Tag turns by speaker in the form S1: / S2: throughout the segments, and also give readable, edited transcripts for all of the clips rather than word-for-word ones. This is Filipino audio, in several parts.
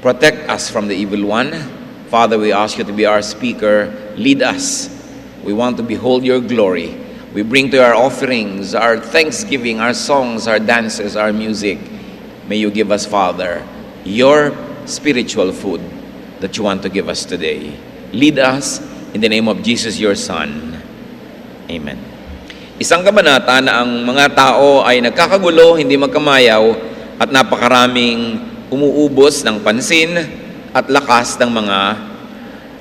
S1: Protect us from the evil one. Father, we ask you to be our speaker. Lead us. We want to behold your glory. We bring to our offerings, our thanksgiving, our songs, our dances, our music. May you give us, Father, your spiritual food that you want to give us today. Lead us in the name of Jesus, your Son. Amen. Isang kabanata na ang mga tao ay nagkakagulo, hindi magkamayaw, at napakaraming umuubos ng pansin at lakas ng mga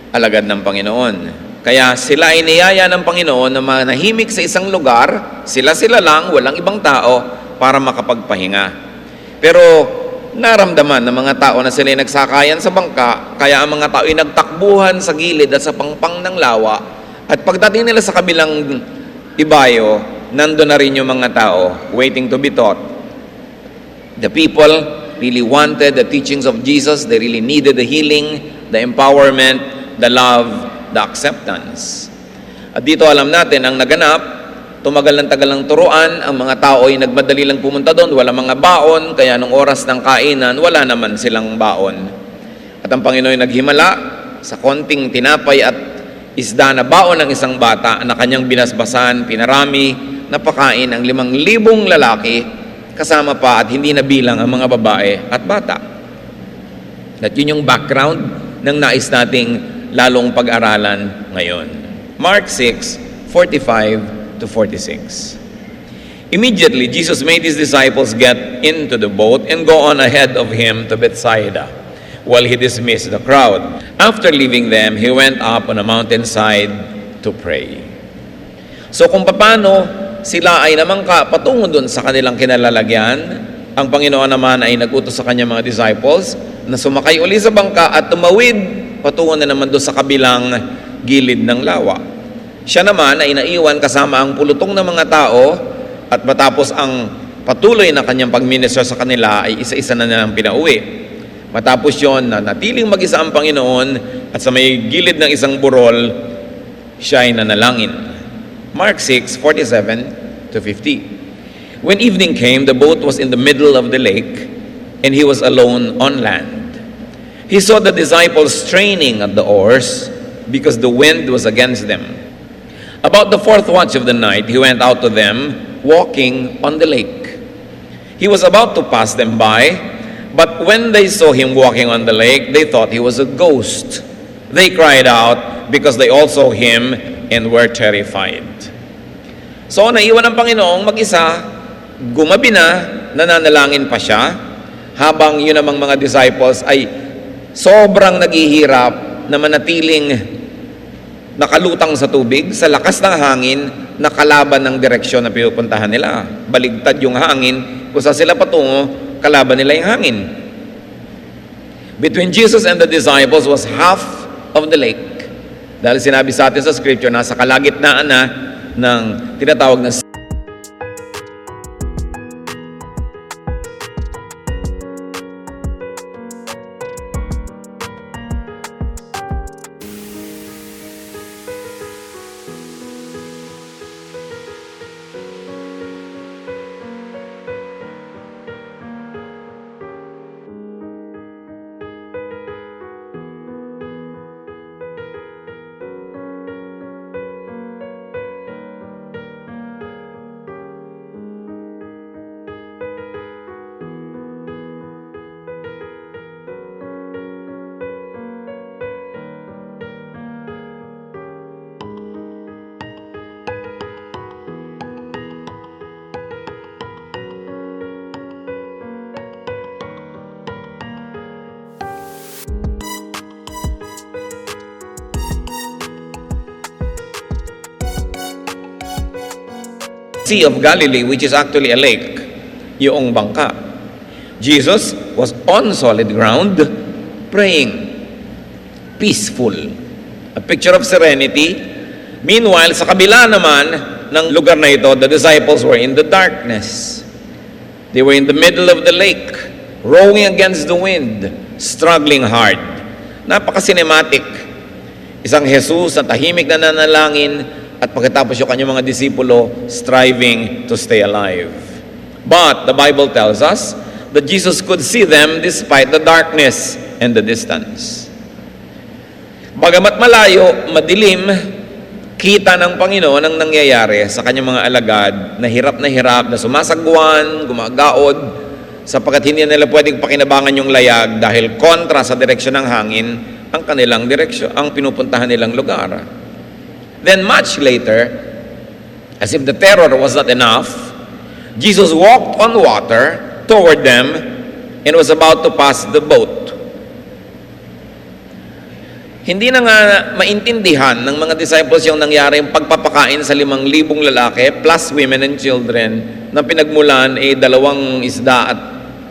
S1: alagad ng Panginoon. Kaya sila ay niyaya ng Panginoon na manahimik sa isang lugar, sila-sila lang, walang ibang tao, para makapagpahinga. Pero naramdaman ng mga tao na sila ay nagsakayan sa bangka, kaya ang mga tao ay nagtakbuhan sa gilid at sa pangpang ng lawa, at pagdating nila sa kabilang ibayo, nandun na rin yung mga tao waiting to be taught. The people really wanted the teachings of Jesus. They really needed the healing, the empowerment, the love, the acceptance. At dito alam natin, ang naganap, tumagal ng tagal ng turuan, ang mga tao ay nagmadali lang pumunta doon, wala mga baon, kaya nung oras ng kainan, wala naman silang baon. At ang Panginoon ay naghimala sa konting tinapay at isda na baon ng isang bata na kanyang binasbasan, pinarami, napakain ang 5,000 lalaki, kasama pa at hindi nabilang ang mga babae at bata. At yun yung background ng nais nating lalong pag-aralan ngayon. Mark 6:45-46. Immediately, Jesus made his disciples get into the boat and go on ahead of him to Bethsaida, while he dismissed the crowd. After leaving them, he went up on a mountainside to pray. So kung paano sila ay namangka patungo dun sa kanilang kinalalagyan, ang Panginoon naman ay nagutos sa kanyang mga disciples na sumakay uli sa bangka at tumawid patungo na naman doon sa kabilang gilid ng lawa. Siya naman ay naiwan kasama ang pulutong ng mga tao, at matapos ang patuloy na kanyang pagminister sa kanila ay isa-isa na nilang pinauwi. Matapos yon na natiling mag-isa ang Panginoon at sa may gilid ng isang burol, siya ay nanalangin. Mark 6:47-50. When evening came, the boat was in the middle of the lake, and he was alone on land. He saw the disciples straining at the oars because the wind was against them. About the 4th watch of the night, he went out to them, walking on the lake. He was about to pass them by, but when they saw him walking on the lake, they thought he was a ghost. They cried out because they all saw him and were terrified. So, naiwan ang Panginoong mag-isa, gumabi na, nananalangin pa siya, habang yun namang mga disciples ay sobrang naghihirap na manatiling nakalutang sa tubig, sa lakas ng hangin, nakalaban ng direksyon na pinupuntahan nila. Baligtad yung hangin, kung saan sila patungo, kalaban nila yung hangin. Between Jesus and the disciples was half of the lake. Dahil sinabi sa atin sa scripture, nasa kalagitnaan na ng tinatawag na Sea of Galilee, which is actually a lake, yung bangka. Jesus was on solid ground, praying, peaceful, a picture of serenity. Meanwhile, sa kabila naman ng lugar na ito, the disciples were in the darkness. They were in the middle of the lake, rowing against the wind, struggling hard. Napaka-cinematic. Isang Jesus na tahimik na nanalangin, at pagkatapos yung kanyang mga disipulo striving to stay alive. But the Bible tells us that Jesus could see them despite the darkness, and the distance. Bagamat malayo, madilim, kita ng Panginoon ang nangyayari sa kanyang mga alagad na hirap, na sumasagwan, gumagaod, sapagkat hindi nila pwedeng pakinabangan yung layag dahil kontra sa direksyon ng hangin ang kanilang direksyon, ang pinupuntahan nilang lugar. Then much later, as if the terror was not enough, Jesus walked on water toward them and was about to pass the boat. Hindi na nga maintindihan ng mga disciples yung nangyari yung pagpapakain sa 5,000 lalaki plus women and children na pinagmulan 2 isda at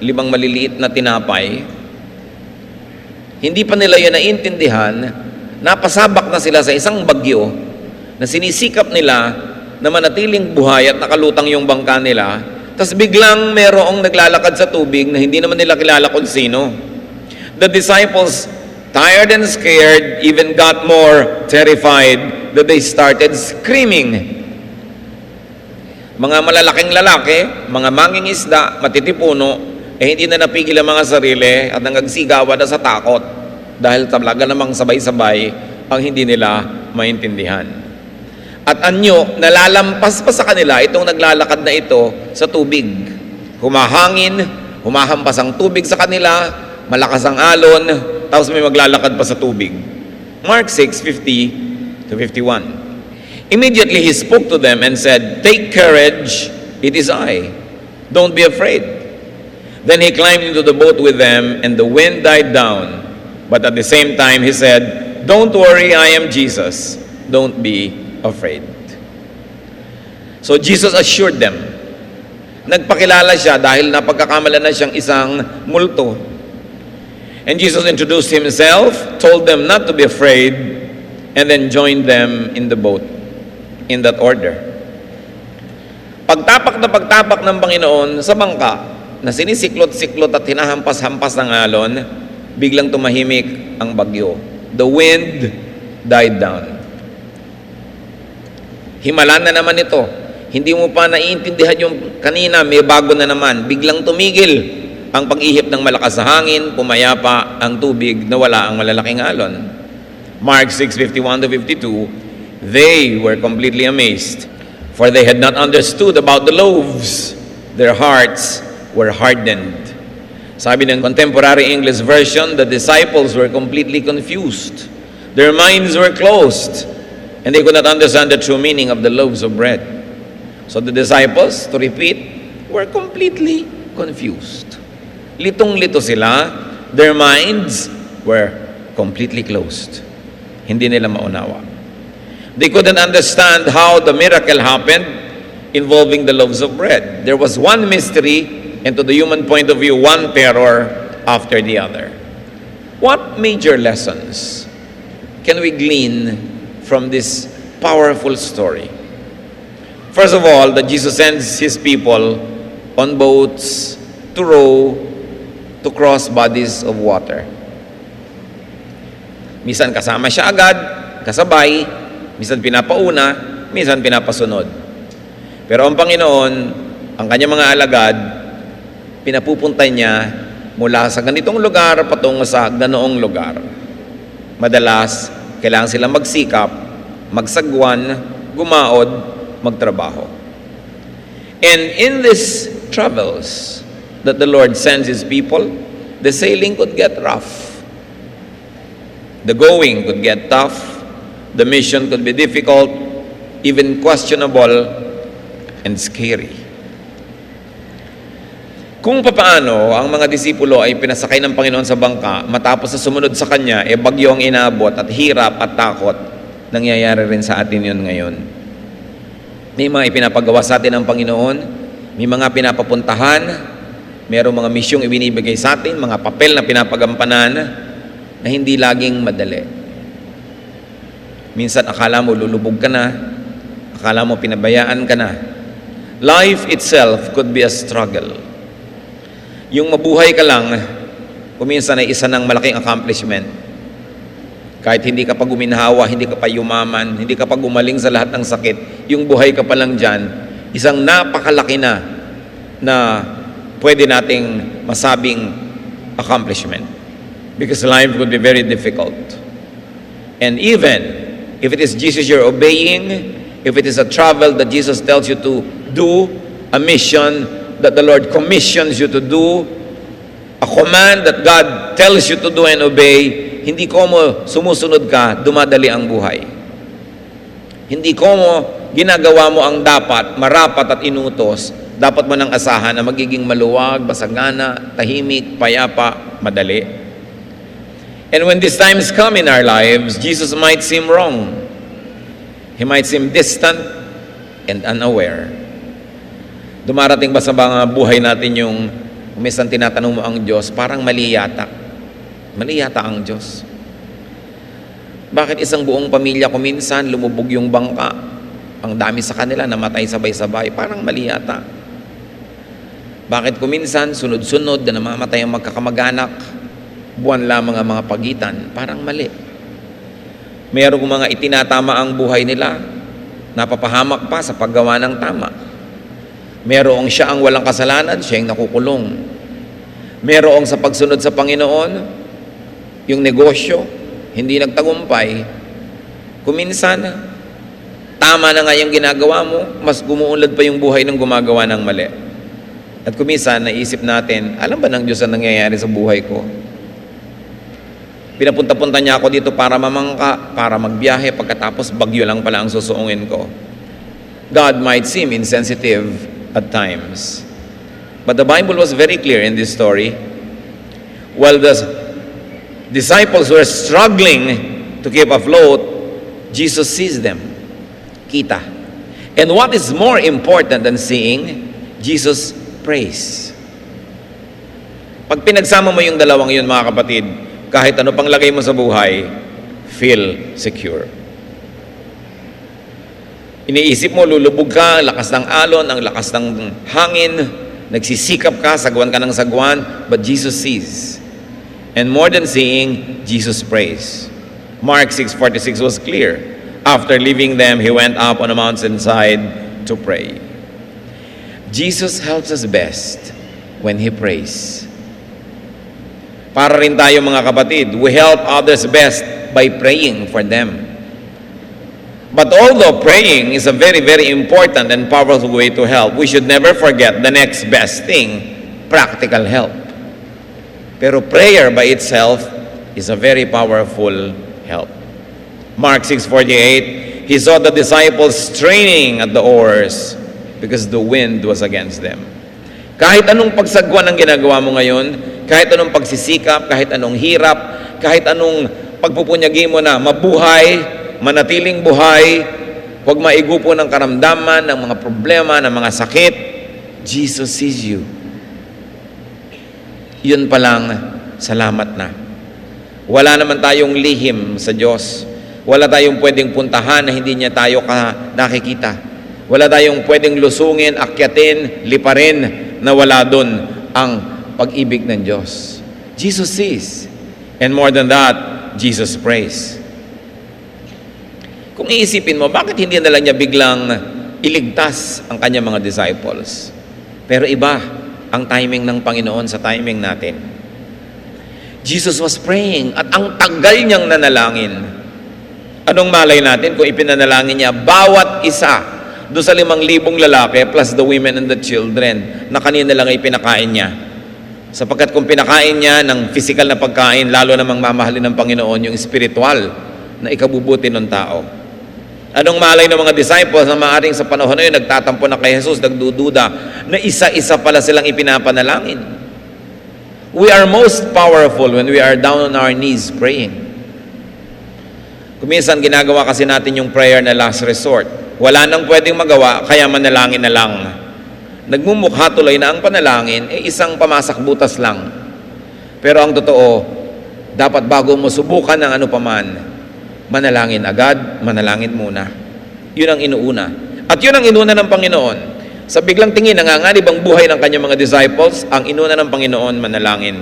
S1: 5 maliliit na tinapay. Hindi pa nila yun naiintindihan, napasabak na sila sa isang bagyo na sinisikap nila na manatiling buhay at nakalutang yung bangka nila, tapos biglang merong naglalakad sa tubig na hindi naman nila kilala kung sino. The disciples, tired and scared, even got more terrified that they started screaming. Mga malalaking lalaki, mga mangingisda, matitipuno, hindi na napigil ang mga sarili at nangagsigawan na sa takot dahil talaga namang sabay-sabay ang hindi nila maintindihan. At anyo, nalalampas pa sa kanila itong naglalakad na ito sa tubig. Humahangin, humahampas ang tubig sa kanila, malakas ang alon, tapos may maglalakad pa sa tubig. Mark 6:50 to 51. Immediately he spoke to them and said, "Take courage, it is I. Don't be afraid." Then he climbed into the boat with them, and the wind died down. But at the same time he said, "Don't worry, I am Jesus. Don't be afraid." So Jesus assured them. Nagpakilala siya dahil napagkakamalan na siyang isang multo. And Jesus introduced himself, told them not to be afraid, and then joined them in the boat in that order. Pagtapak na pagtapak ng Panginoon sa bangka na sinisiklot-siklot at hinahampas-hampas ng alon, biglang tumahimik ang bagyo. The wind died down. Himala na naman ito. Hindi mo pa naiintindihan yung kanina, may bago na naman. Biglang tumigil ang pag-ihip ng malakas na hangin, pumayapa ang tubig, nawala ang malalaking alon. Mark 6:51 to 52, they were completely amazed, for they had not understood about the loaves. Their hearts were hardened. Sabi ng contemporary English version, the disciples were completely confused. Their minds were closed, and they could not understand the true meaning of the loaves of bread. So the disciples, to repeat, were completely confused. Litong-lito sila, their minds were completely closed. Hindi nila maunawa. They couldn't understand how the miracle happened involving the loaves of bread. There was one mystery, and to the human point of view, one terror after the other. What major lessons can we glean from this powerful story? First of all, that Jesus sends his people on boats to row to cross bodies of water. Minsan kasama siya agad, kasabay, minsan pinapauna, minsan pinapasunod. Pero ang Panginoon, ang kanyang mga alagad, pinapupunta niya mula sa ganitong lugar patungo sa ganoong lugar. Madalas, kailangan silang magsikap, magsagwan, gumaod, magtrabaho. And in these travels that the Lord sends His people, the sailing could get rough. The going could get tough. The mission could be difficult, even questionable, and scary. Kung papaano ang mga disipulo ay pinasakay ng Panginoon sa bangka, matapos na sumunod sa Kanya, bagyo ang inaabot at hirap at takot, nangyayari rin sa atin yun ngayon. May mga ipinapagawa sa atin ng Panginoon, may mga pinapapuntahan, mayroong mga misyong ibinibigay sa atin, mga papel na pinapagampanan, na hindi laging madali. Minsan akala mo lulubog ka na, akala mo pinabayaan ka na. Life itself could be a struggle. Yung mabuhay ka lang, kuminsan ay isa ng malaking accomplishment. Kahit hindi ka pa guminhawa, hindi ka pa yumaman, hindi ka pa gumaling sa lahat ng sakit, yung buhay ka pa lang dyan, isang napakalaki na pwede nating masabing accomplishment. because life would be very difficult. And even if it is Jesus you're obeying, if it is a travel that Jesus tells you to do, a mission that the Lord commissions you to do, a command that God tells you to do and obey, hindi ko mo sumusunod ka, dumadali ang buhay. Hindi ko mo ginagawa mo ang dapat, marapat at inutos, dapat mo nang asahan na magiging maluwag, basagana, tahimik, payapa, madali. And when these times come in our lives, Jesus might seem wrong. He might seem distant and unaware. Dumarating ba sa mga buhay natin yung minsan tinatanong mo ang Diyos, parang mali yata. Mali yata ang Diyos. Bakit isang buong pamilya ko minsan lumubog yung bangka? Ang dami sa kanila, namatay sabay-sabay. Parang mali yata. Bakit kuminsan sunod-sunod na namamatay ang magkakamag-anak? Buwan lamang ang mga pagitan. Parang mali. Mayroong mga itinatama ang buhay nila, napapahamak pa sa paggawa ng tama. Mayroong siya ang walang kasalanan, siya ang nakukulong. Mayroong sa pagsunod sa Panginoon, yung negosyo, hindi nagtagumpay. Kuminsan, tama na nga yung ginagawa mo, mas gumuunlad pa yung buhay ng gumagawa ng mali. At kuminsan, naisip natin, alam ba ng Diyos ang nangyayari sa buhay ko? Pinapunta-punta niya ako dito para mamangka, para magbiyahe, pagkatapos bagyo lang pala ang susuungin ko. God might seem insensitive at times. But the Bible was very clear in this story. While the disciples were struggling to keep afloat, Jesus sees them. Kita. And what is more important than seeing, Jesus prays. Pag pinagsama mo yung dalawang yun, mga kapatid, kahit ano pang lagay mo sa buhay, feel secure. Iniisip mo, lulubog ka, lakas ng alon, ang lakas ng hangin, nagsisikap ka, sagwan ka ng sagwan, but Jesus sees. And more than seeing, Jesus prays. Mark 6:46 was clear. After leaving them, he went up on a mountainside to pray. Jesus helps us best when he prays. Para rin tayo, mga kapatid, we help others best by praying for them. But although praying is a very, very important and powerful way to help, we should never forget the next best thing, practical help. Pero prayer by itself is a very powerful help. Mark 6:48, he saw the disciples straining at the oars because the wind was against them. Kahit anong pagsagwan ang ginagawa mo ngayon, kahit anong pagsisikap, kahit anong hirap, kahit anong pagpupunyagi mo na mabuhay, manatiling buhay, huwag maigupo ng karamdaman, ng mga problema, ng mga sakit, Jesus sees you. Yun palang salamat na. Wala naman tayong lihim sa Diyos. Wala tayong pwedeng puntahan na hindi niya tayo nakikita. Wala tayong pwedeng lusungin, akyatin, liparin na wala doon ang pag-ibig ng Diyos. Jesus sees. And more than that, Jesus prays. Kung iisipin mo, bakit hindi na lang niya biglang iligtas ang kanyang mga disciples? Pero iba ang timing ng Panginoon sa timing natin. Jesus was praying at ang tagal niyang nanalangin. Anong malay natin kung ipinanalangin niya bawat isa doon sa 5,000 lalaki plus the women and the children na kanina lang ay pinakain niya. Sapagkat kung pinakain niya ng physical na pagkain, lalo namang mamahalin ng Panginoon yung spiritual na ikabubuti ng tao. Anong malay ng mga disciples na maaring sa panahon na yun, nagtatampo na kay Jesus, nagdududa, na isa-isa pala silang ipinapanalangin. We are most powerful when we are down on our knees praying. Kuminsan ginagawa kasi natin yung prayer na last resort. Wala nang pwedeng magawa, kaya manalangin na lang. Nagmumukha tuloy na ang panalangin, isang pamasak butas lang. Pero ang totoo, dapat bago mo subukan ng ano paman, manalangin agad, manalangin muna. Yun ang inuuna. At yun ang inuna ng Panginoon. Sa biglang tingin, nanganganib ang buhay ng kanyang mga disciples, ang inuna ng Panginoon, manalangin.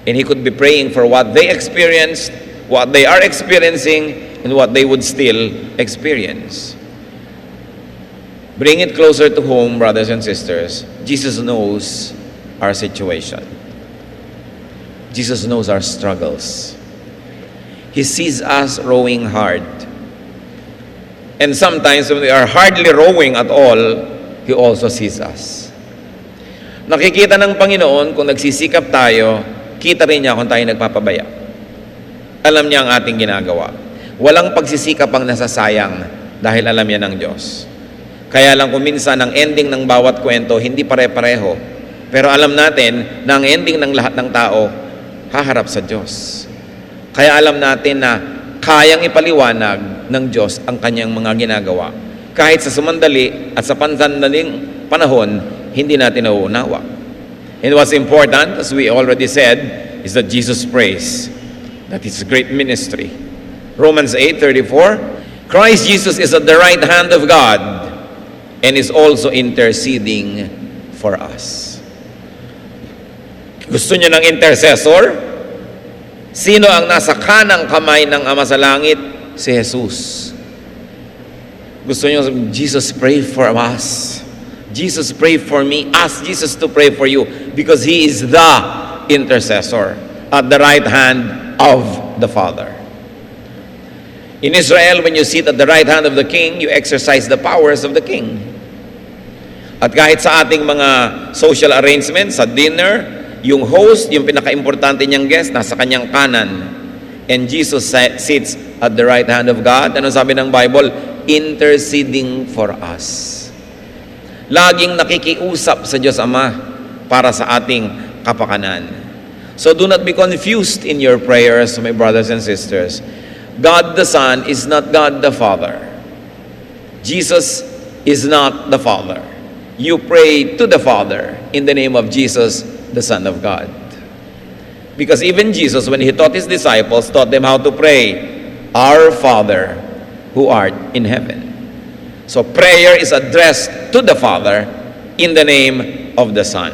S1: And he could be praying for what they experienced, what they are experiencing, and what they would still experience. Bring it closer to home, brothers and sisters. Jesus knows our situation. Jesus knows our struggles. He sees us rowing hard. And sometimes when we are hardly rowing at all, He also sees us. Nakikita ng Panginoon kung nagsisikap tayo, kita rin niya kung tayo nagpapabaya. Alam niya ang ating ginagawa. Walang pagsisikap ang nasasayang dahil alam niya ng Diyos. Kaya lang kung minsan ang ending ng bawat kwento hindi pare-pareho. Pero alam natin na ang ending ng lahat ng tao haharap sa Diyos. Kaya alam natin na kayang ipaliwanag ng Diyos ang kanyang mga ginagawa. Kahit sa sumandali at sa pansandaling panahon, hindi natin nauunawa. And what's important, as we already said, is that Jesus prays. That is great ministry. Romans 8:34, Christ Jesus is at the right hand of God and is also interceding for us. Gusto niyo ng intercessor? Sino ang nasa kanang kamay ng Ama sa Langit? Si Jesus. Gusto niyo, Jesus pray for us. Jesus pray for me. Ask Jesus to pray for you because He is the intercessor at the right hand of the Father. In Israel, when you sit at the right hand of the king, you exercise the powers of the king. At kahit sa ating mga social arrangements, sa dinner, yung host, yung pinaka-importante niyang guest, nasa kanyang kanan. And Jesus sits at the right hand of God. Ano sabi ng Bible? Interceding for us. Laging nakikiusap sa Diyos Ama para sa ating kapakanan. So do not be confused in your prayers, my brothers and sisters. God the Son is not God the Father. Jesus is not the Father. You pray to the Father in the name of Jesus, the Son of God. Because even Jesus, when He taught His disciples, taught them how to pray, Our Father who art in heaven. So prayer is addressed to the Father in the name of the Son.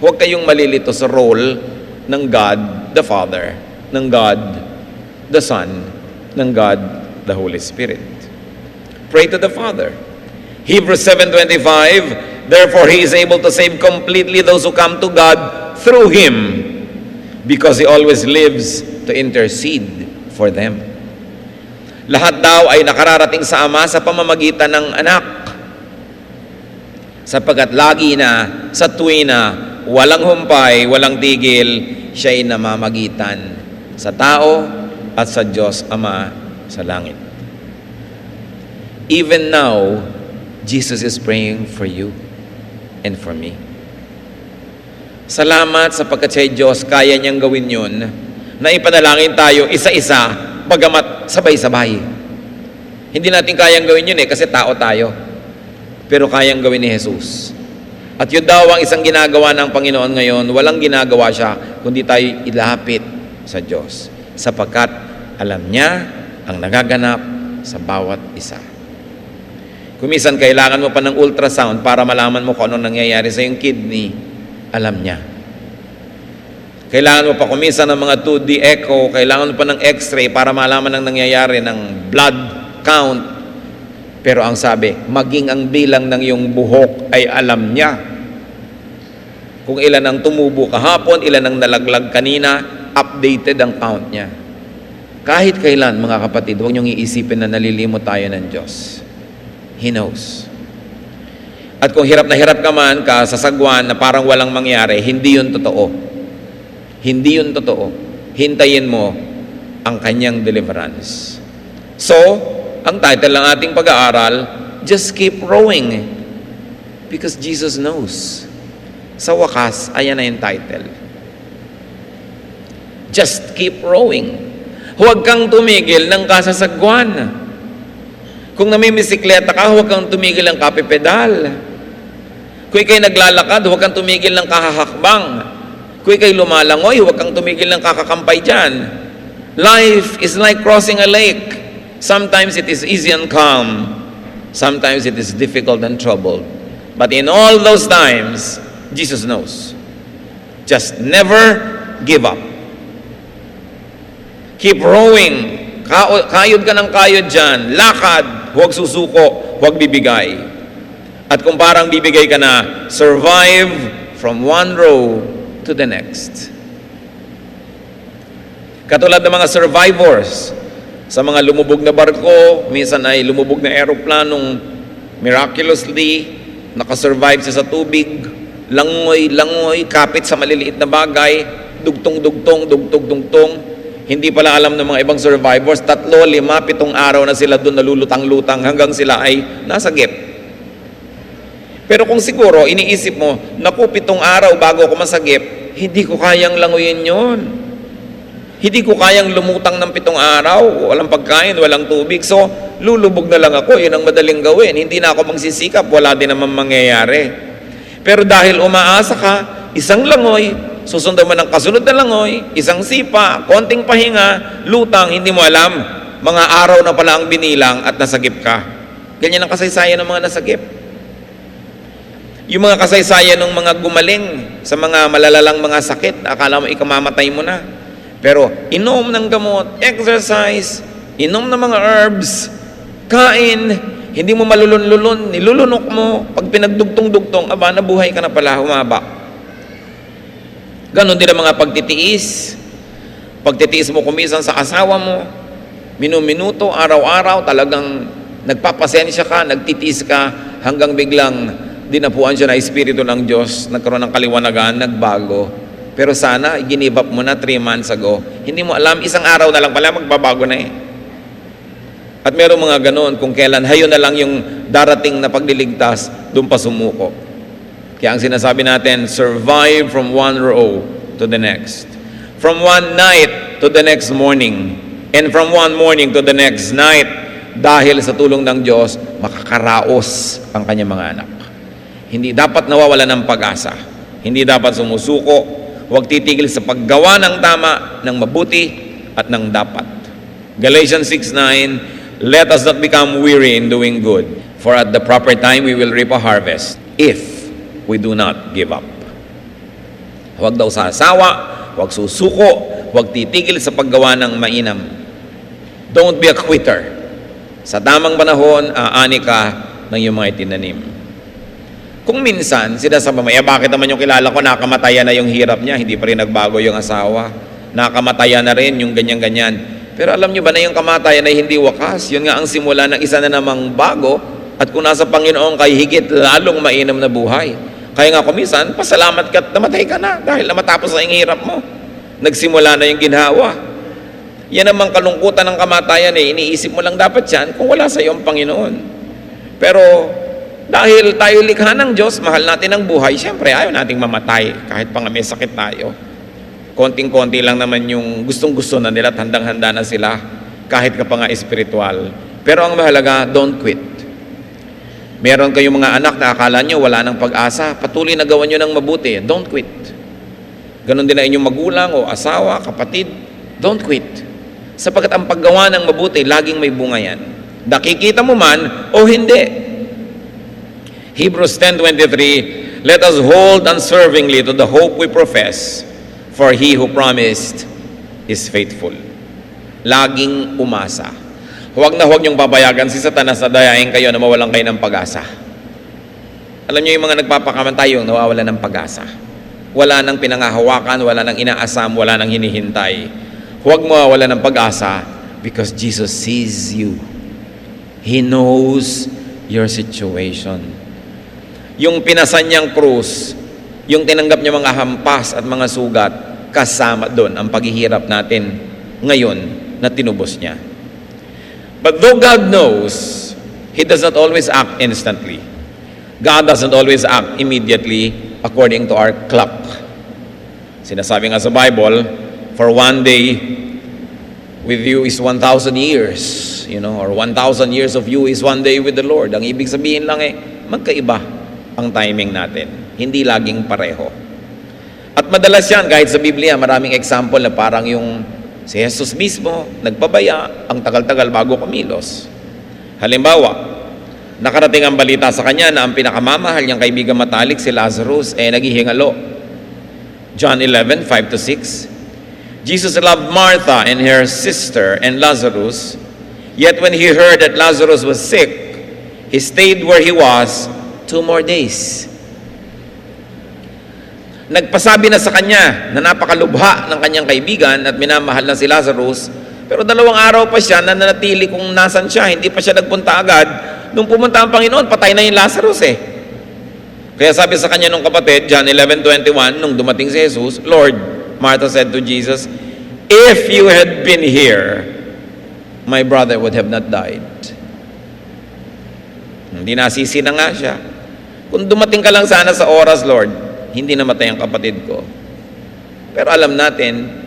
S1: Huwag kayong malilito sa role ng God the Father, ng God the Son, ng God the Holy Spirit. Pray to the Father. Hebrews 7:25, therefore He is able to save completely those who come to God through Him, because He always lives to intercede for them. Lahat daw ay nakararating sa Ama sa pamamagitan ng anak, sapagkat lagi na sa tuwina, walang humpay, walang tigil, siya'y namamagitan sa tao at sa Diyos Ama sa langit. Even now, Jesus is praying for you and for me. Salamat sapagkat siya Diyos, kaya niyang gawin yun, na ipanalangin tayo isa-isa, bagamat sabay-sabay. Hindi natin kayang gawin yun kasi tao tayo. Pero kayang gawin ni Jesus. At yun daw ang isang ginagawa ng Panginoon ngayon, walang ginagawa siya, kundi tayo ilapit sa Diyos. Sapagkat alam niya ang nagaganap sa bawat isa. Kumisan, kailangan mo pa ng ultrasound para malaman mo kung anong nangyayari sa iyong kidney, alam niya. Kailangan mo pa kumisan ng mga 2D echo, kailangan mo pa ng x-ray para malaman ang nangyayari ng blood count. Pero ang sabi, maging ang bilang ng iyong buhok ay alam niya. Kung ilan ang tumubo kahapon, ilan ang nalaglag kanina, updated ang count niya. Kahit kailan, mga kapatid, huwag niyong iisipin na nalilimot tayo ng Diyos. He knows. At kung hirap na hirap ka man ka sa sagwan na parang walang mangyari, hindi yun totoo. Hindi yun totoo. Hintayin mo ang kanyang deliverance. So, ang title ng ating pag-aaral, just keep rowing. Because Jesus knows. Sa wakas, ayan na yung title. Just keep rowing. Huwag kang tumigil ng kasasagwan. Kung namimisikleta ka, huwag kang tumigil ng kapipedal. Kung ikay naglalakad, huwag kang tumigil ng kahahakbang. Kung ikay lumalangoy, huwag kang tumigil ng kakakampay dyan. Life is like crossing a lake. Sometimes it is easy and calm. Sometimes it is difficult and troubled. But in all those times, Jesus knows. Just never give up. Keep rowing. Kayod ka ng kayod dyan. Lakad. Huwag susuko. Huwag bibigay. At kung parang bibigay ka na, survive from one row to the next. Katulad ng mga survivors sa mga lumubog na barko, minsan ay lumubog na aeroplanong miraculously, nakasurvive siya sa tubig, langoy, kapit sa maliliit na bagay, dugtong. Hindi pala alam ng mga ibang survivors, 3, 5, 7 araw na sila doon nalulutang-lutang hanggang sila ay nasagip. Pero kung siguro, iniisip mo, naku, 7 araw bago ako masagip, hindi ko kayang langoyin yon. Hindi ko kayang lumutang ng 7 araw, walang pagkain, walang tubig. So, lulubog na lang ako, yun ang madaling gawin. Hindi na ako magsisikap, wala din naman mangyayari. Pero dahil umaasa ka, isang langoy, susundan mo ng kasunod na langoy, isang sipa, konting pahinga, lutang, hindi mo alam, mga araw na pala ang binilang at nasagip ka. Ganyan ang kasaysayan ng mga nasagip. Yung mga kasaysayan ng mga gumaling sa mga malalalang mga sakit, akala mo ikamamatay mo na. Pero inom ng gamot, exercise, inom ng mga herbs, kain, hindi mo malulun-lulun, nilulunok mo, pag pinagdugtong-dugtong, aba, nabuhay ka na pala, humaba. Ganon din ang mga pagtitiis. Pagtitiis mo kumisan sa asawa mo, minuto, araw-araw, talagang nagpapasensya ka, nagtitiis ka, hanggang biglang dinapuan siya na Espiritu ng Diyos, nagkaroon ng kaliwanagan, nagbago. Pero sana, ginibap mo na 3 months ago. Hindi mo alam, isang araw na lang pala, magbabago na eh. At merong mga ganon, kung kailan, hayo na lang yung darating na pagliligtas, doon pa sumuko. Kaya ang sinasabi natin, survive from one row to the next. From one night to the next morning. And from one morning to the next night. Dahil sa tulong ng Diyos, makakaraos ang kanyang mga anak. Hindi dapat nawawala ng pag-asa. Hindi dapat sumusuko. Huwag titigil sa paggawa ng tama, ng mabuti, at ng dapat. Galatians 6:9, let us not become weary in doing good, for at the proper time we will reap a harvest, if we do not give up. Huwag daw sasawa, huwag susuko, huwag titigil sa paggawa ng mainam. Don't be a quitter. Sa tamang panahon, aani ka ng iyong mga itinanim. Kung minsan, sinasabi mo, bakit naman yung kilala ko, nakamatayan na yung hirap niya, hindi pa rin nagbago yung asawa. Nakamatayan na rin yung ganyan-ganyan. Pero alam niyo ba na yung kamatayan ay hindi wakas? Yun nga ang simula ng isa na namang bago, at kung nasa Panginoon kay higit lalong mainam na buhay. Kaya nga kumisan, pasalamat ka at namatay ka na dahil namatapos na yung hirap mo. Nagsimula na yung ginhawa. Yan namang kalungkutan ng kamatayan eh. Iniisip mo lang dapat yan kung wala sa iyo ang Panginoon. Pero dahil tayo likha ng Diyos, mahal natin ang buhay, siyempre ayaw nating mamatay kahit pa nga may sakit tayo. Konting-konti lang naman yung gustong-gusto na nila at handang-handa na sila kahit ka pa nga espiritual. Pero ang mahalaga, don't quit. Meron kayong mga anak na akala nyo wala ng pag-asa, patuloy na gawan nyo ng mabuti, don't quit. Ganon din na inyong magulang o asawa, kapatid, don't quit. Sapagkat ang paggawa ng mabuti, laging may bunga yan. Nakikita mo man o hindi. Hebrews 10:23, let us hold unswervingly to the hope we profess, for he who promised is faithful. Laging umasa. Huwag na huwag niyong papayagan si Satanas na dayain kayo na mawalan kayo ng pag-asa. Alam niyo yung mga nagpapakamantay yung nawawalan ng pag-asa. Wala nang pinangahawakan, wala nang inaasam, wala nang hinihintay. Huwag mawawalan ng pag-asa because Jesus sees you. He knows your situation. Yung pinasan niyang krus, yung tinanggap niya mga hampas at mga sugat, kasama doon ang paghihirap natin ngayon na tinubos niya. But though God knows, He does not always act instantly. God doesn't always act immediately according to our clock. Sinasabi nga sa Bible, for one day with you is 1,000 years, or 1,000 years of you is one day with the Lord. Ang ibig sabihin lang magkaiba ang timing natin. Hindi laging pareho. At madalas yan, kahit sa Biblia, maraming example na parang yung si Jesus mismo, nagpabaya, ang tagal-tagal bago kumilos. Halimbawa, nakarating ang balita sa kanya na ang pinakamamahal niyang kaibigan matalik, si Lazarus, naghihingalo. John 11:5-6. Jesus loved Martha and her sister and Lazarus, yet when he heard that Lazarus was sick, he stayed where he was 2 more days. nagpasabi na sa kanya na napakalubha ng kanyang kaibigan at minamahal na si Lazarus, pero 2 araw pa siya na nanatili kung nasan siya, hindi pa siya nagpunta agad. Nung pumunta ang Panginoon, patay na yung Lazarus eh. Kaya sabi sa kanya nung kapatid, John 11:21, nung dumating si Jesus, Lord, Martha said to Jesus, if you had been here, my brother would have not died. Hindi nasisi na nga siya. Kung dumating ka lang sana sa oras, Lord, hindi namatay ang kapatid ko. Pero alam natin,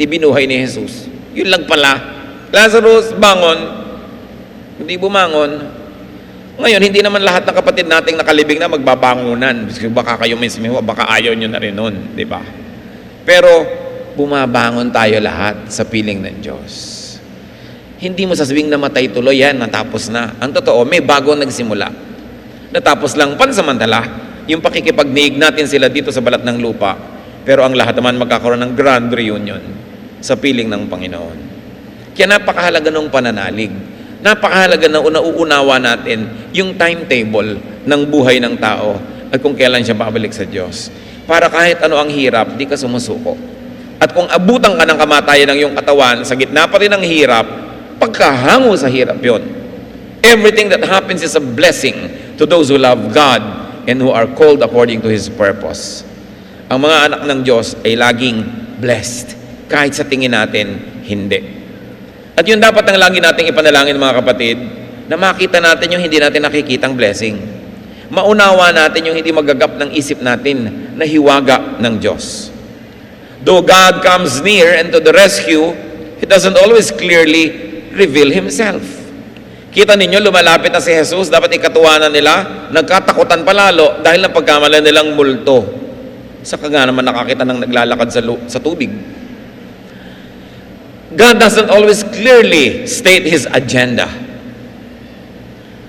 S1: di binuhay ni Jesus. Yun lang pala. Lazarus, bangon. Hindi bumangon. Ngayon, hindi naman lahat ng kapatid nating nakalibing na magbabangunan. Baka kayo mismo, baka ayaw nyo na rin nun. Di ba? Pero, bumabangon tayo lahat sa piling ng Diyos. Hindi mo sasabing namatay tuloy yan, natapos na. Ang totoo, may bago nagsimula. Natapos lang pansamantala, yung pakikipagniig natin sila dito sa balat ng lupa. Pero ang lahat naman magkakaroon ng grand reunion sa piling ng Panginoon. Kaya napakahalaga ng pananalig. Napakahalaga na nauunawa natin yung timetable ng buhay ng tao at kung kailan siya babalik sa Diyos. Para kahit ano ang hirap, di ka sumusuko. At kung abutan ka ng kamatayan ng iyong katawan, sa gitna pa rin ng hirap, pagkahango sa hirap yon. Everything that happens is a blessing to those who love God and who are called according to His purpose. Ang mga anak ng Diyos ay laging blessed. Kahit sa tingin natin, hindi. At yun dapat ang lagi nating ipanalangin mga kapatid, na makita natin yung hindi natin nakikitang blessing. Maunawa natin yung hindi magagap ng isip natin na hiwaga ng Diyos. Though God comes near and to the rescue, He doesn't always clearly reveal Himself. Kita ninyo, lumalapit na si Jesus, dapat ikatuwanan nila, nagkatakutan palalo dahil ng pagkamala nilang multo. Saka nga naman nakakita ng naglalakad sa tubig. God doesn't always clearly state His agenda.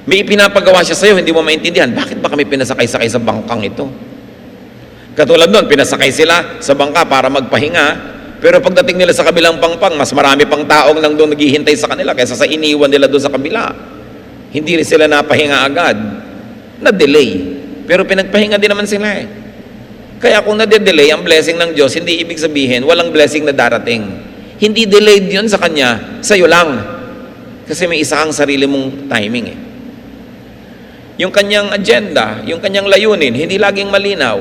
S1: May ipinapagawa siya sa'yo, hindi mo maintindihan, bakit ba kami pinasakay-sakay sa bangkang ito? Katulad nun, pinasakay sila sa bangka para magpahinga, pero pagdating nila sa kabilang pangpang, mas marami pang taong nang doon naghihintay sa kanila kaysa sa iniwan nila doon sa kabila. Hindi rin sila napahinga agad. Na-delay. Pero pinagpahinga din naman sila eh. Kaya kung na-delay ang blessing ng Diyos, hindi ibig sabihin walang blessing na darating. Hindi delayed yun sa Kanya, sa'yo lang. Kasi may isa kang sarili mong timing eh. Yung Kanyang agenda, yung Kanyang layunin, hindi laging malinaw.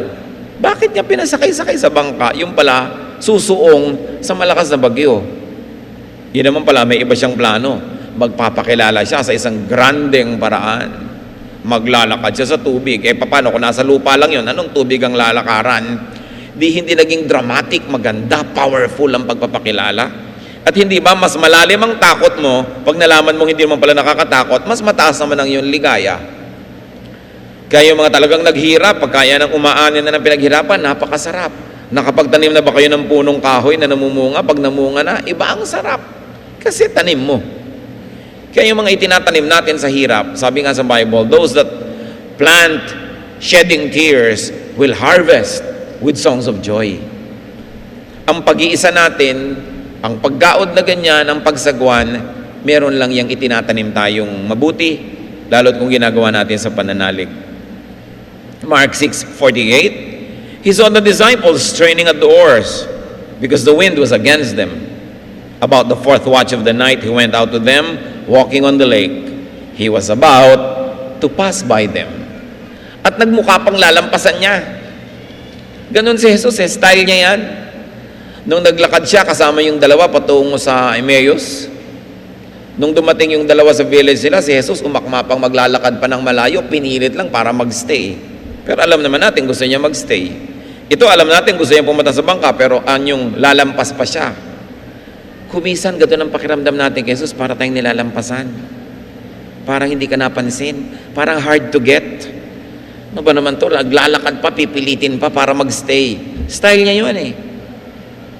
S1: Bakit niya pinasakay-sakay sa bangka? Yung pala, susuong sa malakas na bagyo. Yun naman pala, may iba siyang plano. Magpapakilala siya sa isang grandeng paraan. Maglalakad siya sa tubig. Eh, paano kung nasa lupa lang yun? Anong tubig ang lalakaran? Hindi naging dramatic, maganda, powerful ang pagpapakilala. At hindi ba mas malalim ang takot mo pag nalaman mong hindi mo pala nakakatakot, mas mataas naman ang iyong ligaya. Kaya yung mga talagang naghirap, pagkaya ng umaanin na ng pinaghirapan, napakasarap. Nakapagtanim na ba kayo ng punong kahoy na namumunga? Pag namunga na, iba ang sarap. Kasi tanim mo. Kaya yung mga itinatanim natin sa hirap, sabi nga sa Bible, those that plant shedding tears will harvest with songs of joy. Ang pag-iisa natin, ang paggaod na ganyan, ang pagsagwan, meron lang yung itinatanim tayong mabuti, lalo't kung ginagawa natin sa pananalig. Mark 6:48, He saw the disciples straining at the oars because the wind was against them. About the 4th watch of the night, He went out to them, walking on the lake. He was about to pass by them. At nagmukha pang lalampasan niya. Ganon si Jesus, style niya yan. Nung naglakad siya, kasama yung dalawa patungo sa Emmaus. Nung dumating yung dalawa sa village nila, si Jesus umakmapang maglalakad pa ng malayo, pinilit lang para magstay. Pero alam naman natin, gusto niya magstay. Ito, alam natin, gusto niya pumunta sa bangka, pero anyong lalampas pa siya. Kumisan, gano'n ang pakiramdam natin kay Jesus, para tayong nilalampasan. Parang hindi ka napansin. Parang hard to get. Ano ba naman to? Naglalakad pa, pipilitin pa para magstay. Style niya yun eh.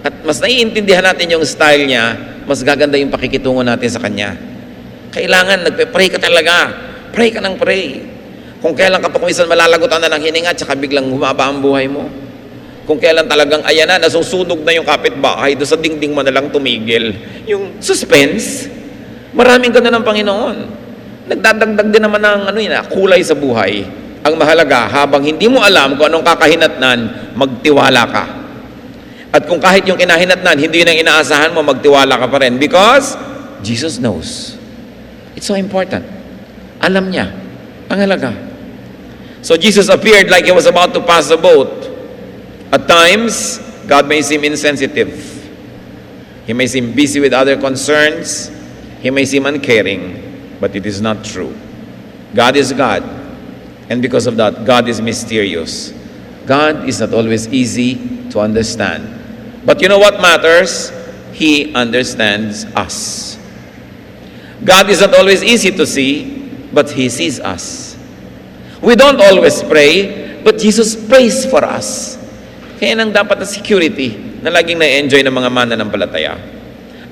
S1: At mas naiintindihan natin yung style niya, mas gaganda yung pakikitungo natin sa Kanya. Kailangan, nagpe-pray ka talaga. Pray ka ng pray. Kung kailan ka pa kumisan malalagotan na ng hininga, tsaka biglang humaba ang buhay mo. Kung kailan talagang ayan na, nasusunog na yung kapitbahay, doon sa dingding mo na lang tumigil. Yung suspense, maraming ganun ng Panginoon. Nagdadagdag din naman ng kulay sa buhay. Ang mahalaga, habang hindi mo alam kung anong kakahinatnan, magtiwala ka. At kung kahit yung kinahinatnan, hindi yun ang inaasahan mo, magtiwala ka pa rin. Because Jesus knows. It's so important. Alam niya. Ang halaga. So Jesus appeared like He was about to pass the boat. At times, God may seem insensitive. He may seem busy with other concerns. He may seem uncaring. But it is not true. God is God. And because of that, God is mysterious. God is not always easy to understand. But you know what matters? He understands us. God is not always easy to see, but He sees us. We don't always pray, but Jesus prays for us. Kaya nang dapat na security na laging na-enjoy ng mga mananampalataya.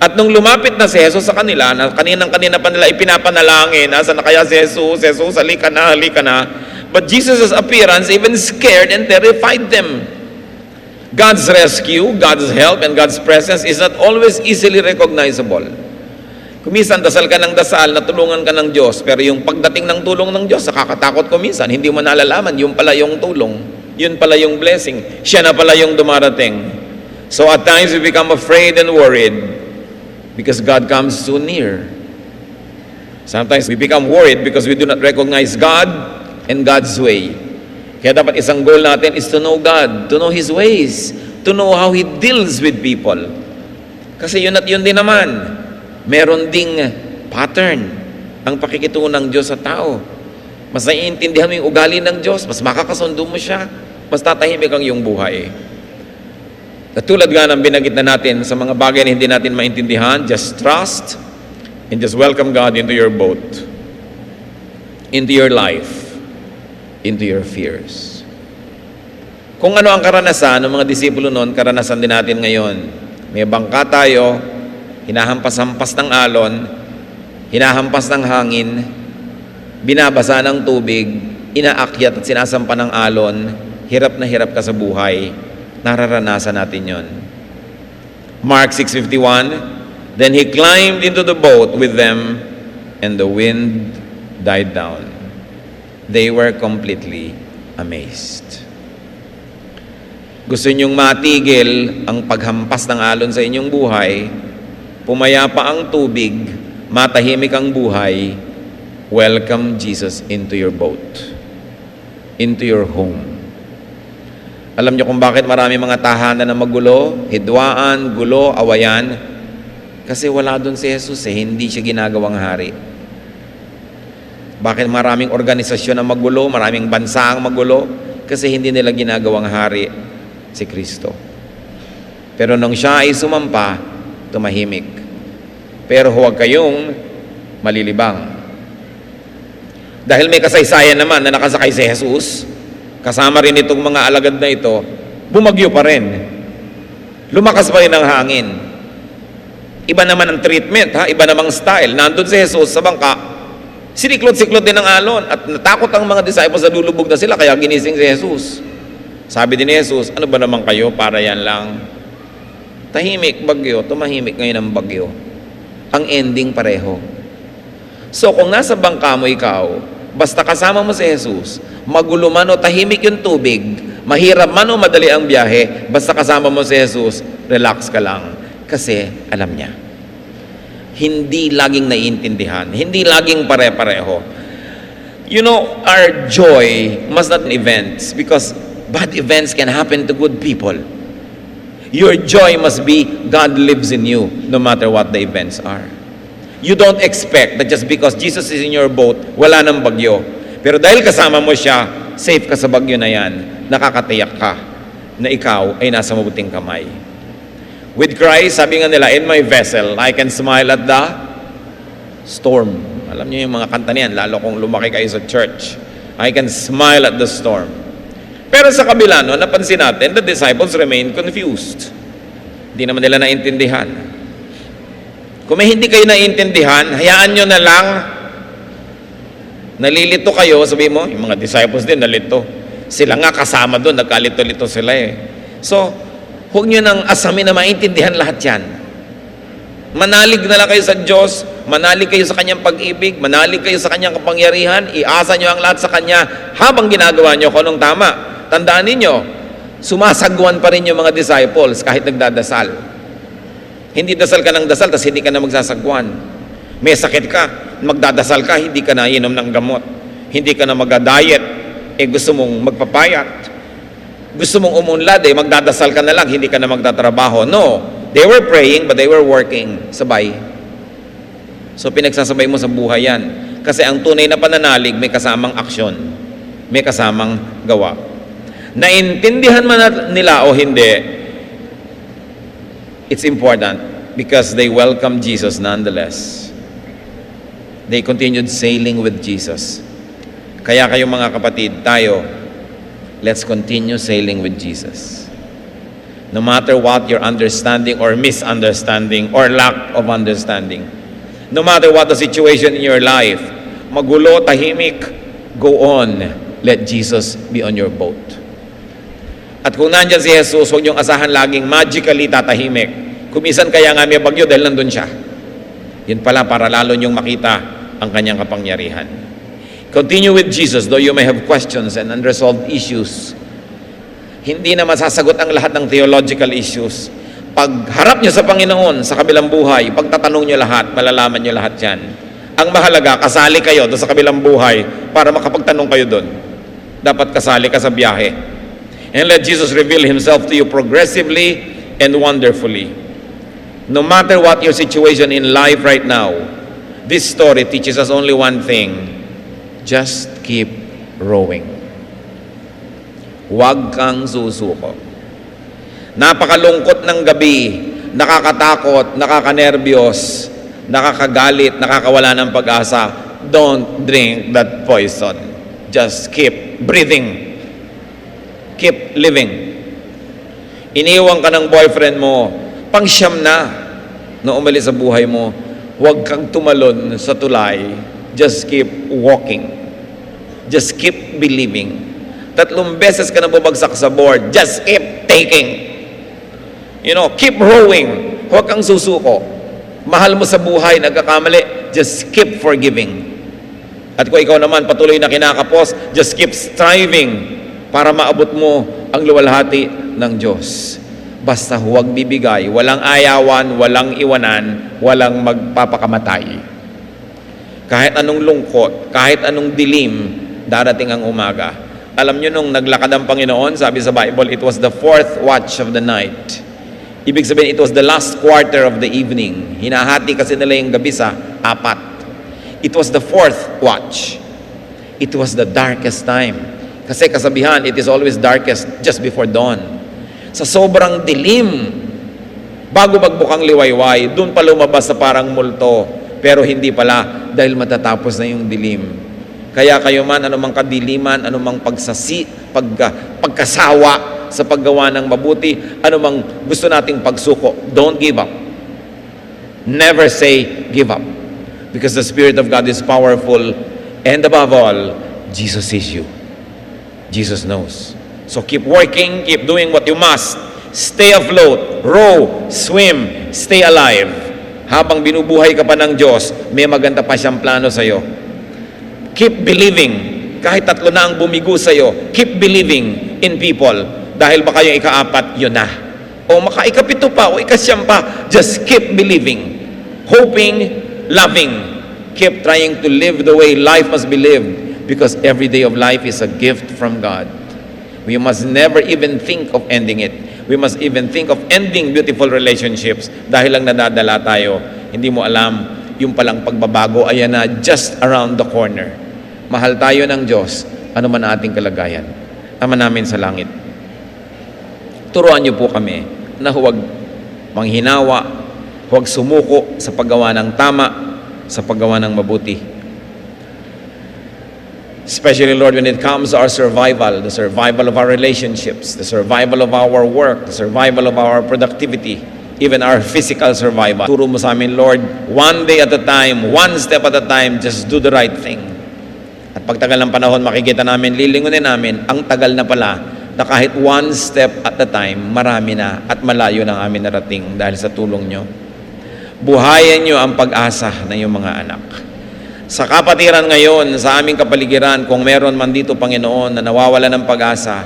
S1: At nung lumapit na si Jesus sa kanila, na kaninang-kanina pa nila ipinapanalangin, nasa na kaya si Jesus? Jesus, halika na, halika na. But Jesus' appearance even scared and terrified them. God's rescue, God's help, and God's presence is not always easily recognizable. Kuminsan, dasal ka ng dasal, natulungan ka ng Diyos, pero yung pagdating ng tulong ng Diyos, nakakatakot kuminsan, hindi mo nalalaman, yung pala yung tulong, yun pala yung blessing, siya na pala yung dumarating. So at times we become afraid and worried because God comes so near. Sometimes we become worried because we do not recognize God and God's way. Kaya dapat isang goal natin is to know God, to know His ways, to know how He deals with people. Kasi yun at yun din naman. Meron ding pattern ang pakikitungo ng Diyos sa tao. Mas naiintindihan mo yung ugali ng Diyos, mas makakasundo mo siya, mas tatahimik ang iyong buhay. Katulad nga ng binanggit na natin sa mga bagay na hindi natin maintindihan, just trust and just welcome God into your boat, into your life, into your fears. Kung ano ang karanasan ng mga disipulo noon, karanasan din natin ngayon. May bangka tayo, hinahampas-hampas ng alon, hinahampas ng hangin, binabasa ng tubig, inaakyat at sinasampa ng alon, hirap na hirap ka sa buhay, nararanasan natin yon. Mark 6:51, then He climbed into the boat with them, and the wind died down. They were completely amazed. Gusto ninyong matigil ang paghampas ng alon sa inyong buhay, pumayapa ang tubig, matahimik ang buhay, welcome Jesus into your boat, into your home. Alam niyo kung bakit marami mga tahanan na magulo, hidwaan, gulo, awayan? Kasi wala doon si Jesus hindi siya ginagawang hari. Bakit maraming organisasyon ang magulo, maraming bansa ang magulo? Kasi hindi nila ginagawang hari si Kristo. Pero nung siya ay sumampa, tumahimik. Pero huwag kayong malilibang. Dahil may kasaysayan naman na nakasakay si Jesus, kasama rin itong mga alagad na ito, bumagyo pa rin. Lumakas pa rin ang hangin. Iba naman ang treatment, iba namang style. Nandun si Jesus sa bangka, siniklot-siklot din ng alon at natakot ang mga disciples na lulubog na sila kaya ginising si Jesus. Sabi din ni Jesus, ano ba naman kayo para yan lang? Tahimik, bagyo, tumahimik ngayon ang bagyo. Ang ending pareho. So kung nasa bangka mo ikaw, basta kasama mo si Jesus, magulo man o tahimik yung tubig, mahirap man o madali ang biyahe, basta kasama mo si Jesus, relax ka lang. Kasi alam niya. Hindi laging naiintindihan. Hindi laging pare-pareho. You know, our joy must not be events because bad events can happen to good people. Your joy must be God lives in you no matter what the events are. You don't expect that just because Jesus is in your boat, wala nang bagyo. Pero dahil kasama mo siya, safe ka sa bagyo na yan, nakakatiyak ka na ikaw ay nasa mabuting kamay. With Christ, sabi nga nila, in my vessel, I can smile at the storm. Alam niyo yung mga kanta niyan, lalo kung lumaki kayo sa church. I can smile at the storm. Pero sa kabila, no, napansin natin, the disciples remain confused. Hindi naman nila naintindihan. Kung may hindi kayo naintindihan, hayaan nyo na lang. Nalilito kayo, sabi mo, yung mga disciples din nalito. Sila nga kasama doon, nagkalito-lito sila eh. So, huwag nyo nang asamin na maintindihan lahat yan. Manalig na lang kayo sa Diyos, manalig kayo sa Kanyang pag-ibig, manalig kayo sa Kanyang kapangyarihan, iasa nyo ang lahat sa Kanya habang ginagawa nyo kung anong tama. Tandaan ninyo, sumasagwan pa rin yung mga disciples kahit nagdadasal. Hindi dasal ka ng dasal, tapos hindi ka na magsasagwan. May sakit ka, magdadasal ka, hindi ka na inom ng gamot. Hindi ka na mag-diet, gusto mong magpapayat. Gusto mong umunlad, magdadasal ka na lang, hindi ka na magtatrabaho. No, they were praying, but they were working. Sabay. So pinagsasabay mo sa buhay yan. Kasi ang tunay na pananalig, may kasamang aksyon. May kasamang gawa. Naintindihan man nila o hindi, it's important because they welcomed Jesus nonetheless. They continued sailing with Jesus. Kaya kayo mga kapatid, tayo, let's continue sailing with Jesus. No matter what your understanding or misunderstanding or lack of understanding, no matter what the situation in your life, magulo, tahimik, go on. Let Jesus be on your boat. At kung nandyan si Jesus, huwag niyong asahan laging magically tatahimik. Kumisan kaya nga may bagyo dahil nandun siya. Yun pala para lalo niyong makita ang kanyang kapangyarihan. Continue with Jesus, though you may have questions and unresolved issues. Hindi na masasagot ang lahat ng theological issues. Pag harap niyo sa Panginoon, sa kabilang buhay, pagtatanong niyo lahat, malalaman niyo lahat yan. Ang mahalaga, kasali kayo doon sa kabilang buhay para makapagtanong kayo doon. Dapat kasali ka sa biyahe. And let Jesus reveal Himself to you progressively and wonderfully. No matter what your situation in life right now, this story teaches us only one thing. Just keep rowing. Huwag kang susuko. Napakalungkot ng gabi, nakakatakot, nakakanerbiyos, nakakagalit, nakakawala ng pag-asa. Don't drink that poison. Just keep breathing. Keep living. Iniwan ka ng boyfriend mo, pangsyam na umalis sa buhay mo, huwag kang tumalon sa tulay. Just keep walking. Just keep believing. 3 beses ka na bumagsak sa board, just keep taking. Keep rowing. Huwag kang susuko. Mahal mo sa buhay, nagkakamali, just keep forgiving. At kung ikaw naman patuloy na kinakapos, just keep striving para maabot mo ang luwalhati ng Diyos. Basta huwag bibigay, walang ayawan, walang iwanan, walang magpapakamatay. Kahit anong lungkot, kahit anong dilim, darating ang umaga. Alam nyo, nung naglakad ang Panginoon, sabi sa Bible, it was the 4th watch of the night. Ibig sabihin, it was the last quarter of the evening. Hinahati kasi nila yung gabi sa 4. It was the 4th watch. It was the darkest time. Kasi kasabihan, it is always darkest just before dawn. Sa sobrang dilim, bago magbukang liwayway, doon pa lumabas sa parang multo. Pero hindi pala, dahil matatapos na yung dilim. Kaya kayo man, anumang kadiliman, anumang pagkasawa sa paggawa ng mabuti, anumang gusto nating pagsuko, don't give up. Never say, give up. Because the Spirit of God is powerful, and above all, Jesus is you. Jesus knows. So keep working, keep doing what you must. Stay afloat, row, swim, stay alive. Habang binubuhay ka pa ng Diyos, may maganda pa siyang plano sa iyo. Keep believing. Kahit 3 na ang bumigo sa iyo, keep believing in people. Dahil baka yung ika-4, yun na. O maka-ika-7 pa, o ika-9 pa, just keep believing. Hoping, loving. Keep trying to live the way life must be lived. Because every day of life is a gift from God. We must never even think of ending it. We must even think of ending beautiful relationships dahil lang nadadala tayo. Hindi mo alam, yung palang pagbabago ayan na just around the corner. Mahal tayo ng Diyos, ano man ang ating kalagayan. Ama namin sa langit, turuan niyo po kami na huwag manghinawa, huwag sumuko sa paggawa ng tama, sa paggawa ng mabuti. Especially, Lord, when it comes to our survival, the survival of our relationships, the survival of our work, the survival of our productivity, even our physical survival. Turo mo sa amin, Lord, one day at a time, one step at a time, just do the right thing. At pagtagal ng panahon, makikita namin, lilingunin namin, ang tagal na pala, na kahit one step at a time, marami na at malayo na amin narating dahil sa tulong nyo. Buhayan nyo ang pag-asa ng iyong mga anak. Sa kapatiran ngayon, sa aming kapaligiran, kung meron man dito, Panginoon, na nawawala ng pag-asa,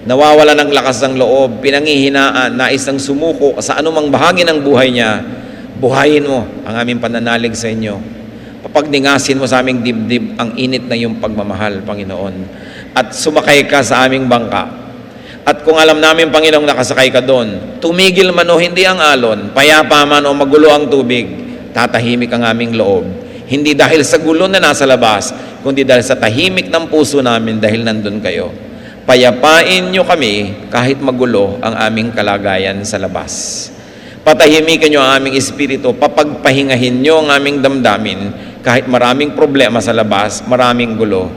S1: nawawala ng lakas ng loob, pinanghihinaan, nais ng sumuko sa anumang bahagi ng buhay niya, buhayin mo ang aming pananalig sa inyo. Papagningasin mo sa aming dibdib ang init na iyong pagmamahal, Panginoon. At sumakay ka sa aming bangka. At kung alam namin, Panginoon, nakasakay ka doon, tumigil man o hindi ang alon, payapa man o magulo ang tubig, tatahimik ang aming loob. Hindi dahil sa gulo na nasa labas, kundi dahil sa tahimik ng puso namin dahil nandun kayo. Payapain nyo kami kahit magulo ang aming kalagayan sa labas. Patahimikin nyo ang aming espiritu, papagpahingahin nyo ang aming damdamin kahit maraming problema sa labas, maraming gulo.